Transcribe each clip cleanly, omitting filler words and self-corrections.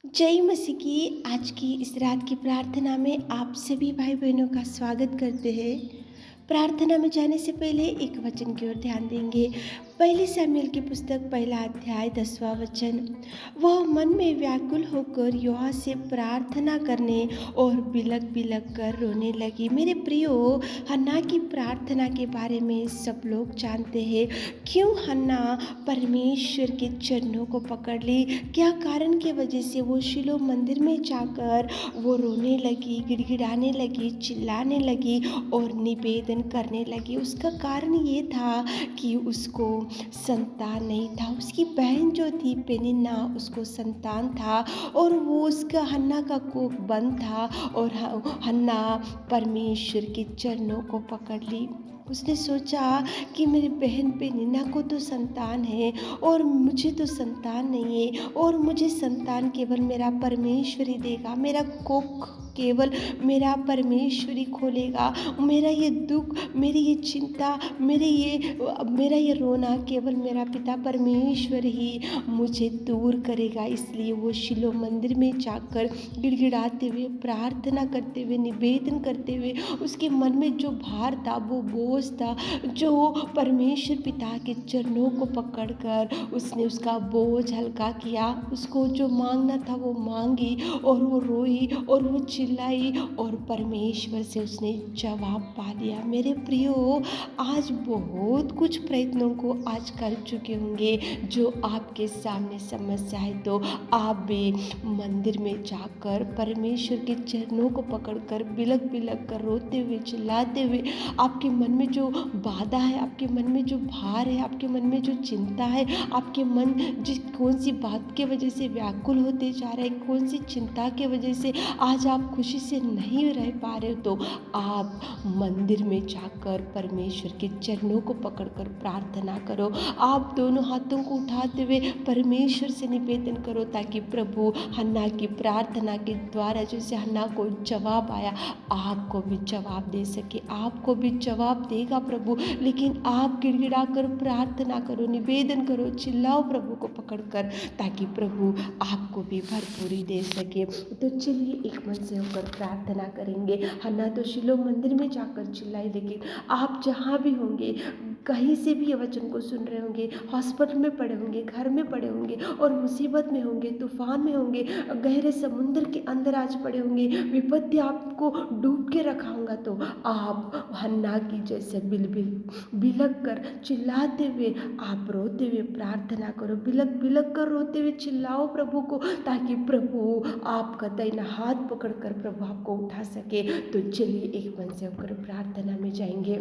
जय मसीह की आज की इस रात की प्रार्थना में आप सभी भाई बहनों का स्वागत करते हैं। प्रार्थना में जाने से पहले एक वचन की ओर ध्यान देंगे। पहली शमूएल की पुस्तक पहला अध्याय 10वां वचन। वह मन में व्याकुल होकर यहोवा से प्रार्थना करने और बिलख बिलख कर रोने लगी। मेरे प्रियो, हन्ना की प्रार्थना के बारे में सब लोग जानते हैं। क्यों हन्ना परमेश्वर के चरणों को पकड़ ली? क्या कारण की वजह से वो शिलो मंदिर में जाकर वो रोने लगी, गिड़गिड़ाने लगी, चिल्लाने लगी और निवेदन करने लगी? उसका कारण ये था कि उसको संतान नहीं था। उसकी बहन जो थी पेनिन्ना, उसको संतान था और वो उसका हन्ना का कोख बंद था और हन्ना परमेश्वर के चरणों को पकड़ ली। उसने सोचा कि मेरी बहन पेनिन्ना को तो संतान है और मुझे तो संतान नहीं है, और मुझे संतान केवल मेरा परमेश्वर ही देगा। मेरा कोख केवल मेरा परमेश्वर ही खोलेगा। मेरा ये दुख, मेरी ये चिंता, मेरा ये रोना केवल मेरा पिता परमेश्वर ही मुझे दूर करेगा। इसलिए वो शिलो मंदिर में जाकर गिड़गिड़ाते हुए, प्रार्थना करते हुए, निवेदन करते हुए, उसके मन में जो भार था, वो बोझ था, जो परमेश्वर पिता के चरणों को पकड़कर उसने उसका बोझ हल्का किया। उसको जो मांगना था वो मांगी और वो रोई और वो चिल्लाई और परमेश्वर से उसने जवाब पा लिया। मेरे प्रियो, आज बहुत कुछ प्रयत्नों को आज कर चुके होंगे जो आपके सामने समस्या है, तो आप भी मंदिर में जाकर परमेश्वर के चरणों को पकड़कर बिलख बिलख कर रोते हुए, चिल्लाते हुए, आपके मन में जो बाधा है, आपके मन में जो भार है, आपके मन में जो चिंता है, आपके मन जिस कौन सी बात के वजह से व्याकुल होते जा रहे हैं, कौन सी चिंता के वजह से आज आप खुशी से नहीं रह पा रहे हो, तो आप मंदिर में जाकर परमेश्वर के चरणों को पकड़कर प्रार्थना करो। आप दोनों हाथों को उठाते हुए परमेश्वर से निवेदन करो ताकि प्रभु हन्ना की प्रार्थना के द्वारा जैसे हन्ना को जवाब आया, आपको भी जवाब दे सके। आपको भी जवाब देगा प्रभु, लेकिन आप गिड़गिड़ा कर प्रार्थना करो, निवेदन करो, चिल्लाओ प्रभु को पकड़कर, ताकि प्रभु आपको भी भरपूरी दे सके। तो चलिए एक मन से होकर प्रार्थना करेंगे। हन्ना तो शिलो मंदिर में जाकर चिल्लाई, लेकिन आप जहाँ भी होंगे, कहीं से भी ये वचन को सुन रहे होंगे, हॉस्पिटल में पड़े होंगे, घर में पड़े होंगे और मुसीबत में होंगे, तूफान में होंगे, गहरे समुद्र के अंदर आज पड़े होंगे, विपत्ति आपको डूब के रखा होगा, तो आप हन्ना की जैसे बिलख कर चिल्लाते हुए, आप रोते हुए प्रार्थना करो, बिलख बिलख कर रोते हुए चिल्लाओ प्रभु को, ताकि प्रभु आपका दाहिना हाथ पकड़कर प्रभु आपको उठा सके। तो चलिए एक मन से होकर प्रार्थना में जाएंगे।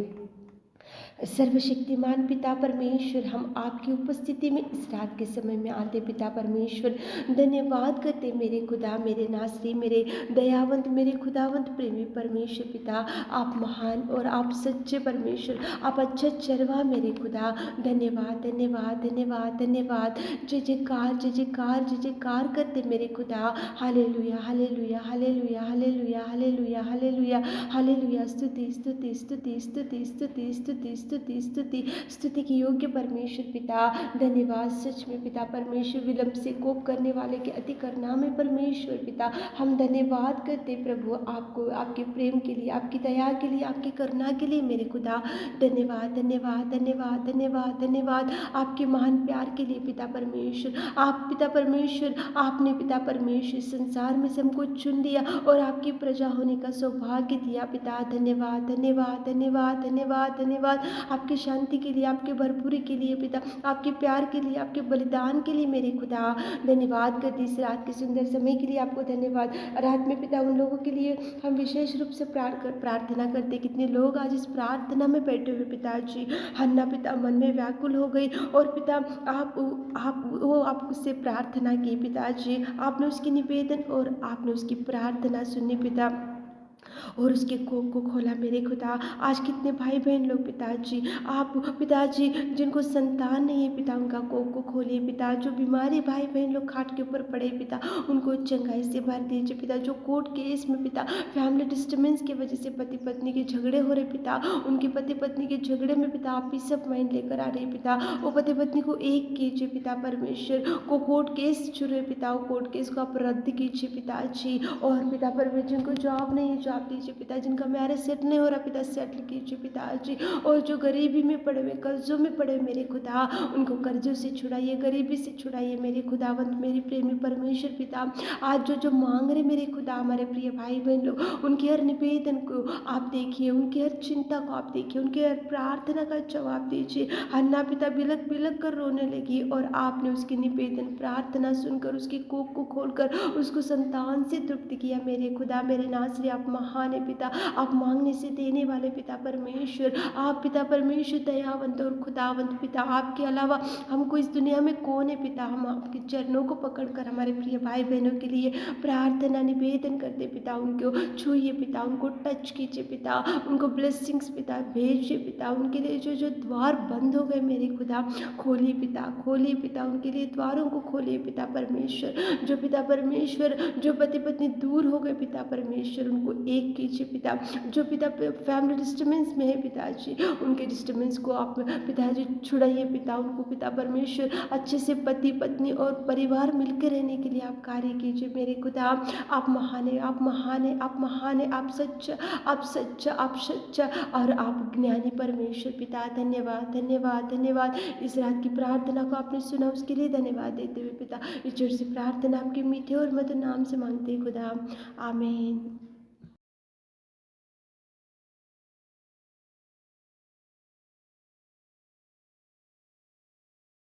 सर्वशक्तिमान पिता परमेश्वर, हम आपकी उपस्थिति में इस रात के समय में आते पिता परमेश्वर, धन्यवाद करते मेरे खुदा, मेरे नासरी, मेरे दयावंत, मेरे खुदावंत प्रेमी परमेश्वर पिता। आप महान और आप सच्चे परमेश्वर, आप अच्छा चरवा मेरे खुदा। धन्यवाद धन्यवाद धन्यवाद धन्यवाद। जय जयकार जय जयकार जय जयकार करते मेरे खुदा। Hallelujah hallelujah hallelujah hallelujah hallelujah hallelujah hallelujah. स्तुति स्तुति स्तुति स्तुति स्तुति स्तुति स्तुति स्तुति स्तुति की योग्य परमेश्वर पिता। धन्यवाद सच में पिता परमेश्वर, विलंब से कोप करने वाले के अति करुणा में परमेश्वर पिता, हम धन्यवाद करते प्रभु आपको, आपके प्रेम के लिए, आपकी दया के लिए, आपकी करुणा के लिए मेरे खुदा। धन्यवाद धन्यवाद धन्यवाद धन्यवाद धन्यवाद आपके महान प्यार के लिए पिता परमेश्वर। आप पिता परमेश्वर, आपने पिता परमेश्वर संसार में से हमको चुन लिया और आपकी प्रजा होने का सौभाग्य दिया पिता। धन्यवाद धन्यवाद धन्यवाद धन्यवाद धन्यवाद आपकी शांति के लिए, आपके भरपूरी के लिए पिता, आपके प्यार के लिए, आपके बलिदान के लिए मेरे खुदा। धन्यवाद करती इस रात के सुंदर समय के लिए आपको धन्यवाद। रात में पिता उन लोगों के लिए हम विशेष रूप से प्रार्थना करते, कितने लोग आज इस प्रार्थना में बैठे हुए पिताजी। हन्ना पिता मन में व्याकुल हो गई और पिता आप उससे प्रार्थना की पिताजी, आपने उसकी निवेदन और आपने उसकी प्रार्थना सुनी पिता। और उसके कोख को खोला मेरे खुदा। आज कितने भाई बहन लोग पिताजी, आप पिताजी जिनको संतान नहीं है पिता, उनका कोख को खोलिए पिता। जो बीमारी भाई बहन लोग खाट के ऊपर पड़े पिता, उनको चंगाई से भर दीजिए पिता। जो कोर्ट केस में पिता फैमिली डिस्टर्बेंस की वजह से पति पत्नी के झगड़े हो रहे पिता, उनके पति पत्नी के झगड़े में पिता आप पीस ऑफ माइंड लेकर आ रहे पिता। वो पति पत्नी को एक कीजिए पिता परमेश्वर। को कोर्ट केस छू रहे पिता, वो कोर्ट केस को आप रद्द कीजिए पिताजी। और पिता परमेश्वर जिनको जॉब नहीं है जॉब दीजिए पिता, जिनका मैरिज सेट नहीं हो रहा पिता सेटल कीजिए पिताजी। और जो गरीबी में पड़े हुए, कर्जों में पड़े हुए मेरे खुदा, उनको कर्जों से छुड़ाइए, गरीबी से छुड़ाइए मेरे खुदावंत मेरी प्रेमी परमेश्वर पिता। आज जो जो मांग रहे मेरे खुदा हमारे प्रिय भाई बहन लोग, उनके हर निवेदन को आप देखिए, उनकी हर चिंता को आप देखिए, उनके हर प्रार्थना का जवाब दीजिए। हन्ना पिता बिलक बिलक कर रोने लगी और आपने उसकी निवेदन प्रार्थना सुनकर उसकी कोख को खोलकर उसको संतान से तृप्त किया मेरे खुदा मेरे नासरी। आप महान है पिता, आप मांगने से देने वाले पिता परमेश्वर। आप पिता परमेश्वर दयावंत और खुदावंत पिता, आपके अलावा हमको इस दुनिया में कौन है पिता। हम आपके चरणों को पकड़कर हमारे प्रिय भाई बहनों के लिए प्रार्थना निवेदन करते पिता। उनको छूइए पिता, उनको टच कीजिए पिता, उनको ब्लेसिंग्स पिता भेजिए पिता। उनके लिए जो जो द्वार बंद हो गए मेरे खुदा खोलिए पिता, खोलिए पिता, उनके लिए द्वारों को खोलिए पिता परमेश्वर। जो पिता परमेश्वर जो पति पत्नी दूर हो गए पिता परमेश्वर, उनको एक कीजिए पिता। जो पिता फैमिली डिस्टर्बेंस में है पिताजी, उनके डिस्टर्बेंस को आप पिताजी छुड़ाइए पिता। उनको पिता परमेश्वर अच्छे से पति पत्नी और परिवार मिलकर रहने के लिए आप कार्य कीजिए मेरे खुदा। आप महान है, आप महान है, आप महान है, आप सच्चा, आप सच्चा, आप सच्चा और आप ज्ञानी परमेश्वर पिता। धन्यवाद धन्यवाद धन्यवाद। इस रात की प्रार्थना को आपने सुना उसके लिए धन्यवाद देते हुए पिता ईश्वर से प्रार्थना आपके मीठे और मधुर नाम से मांगते हैं खुदा, आमीन।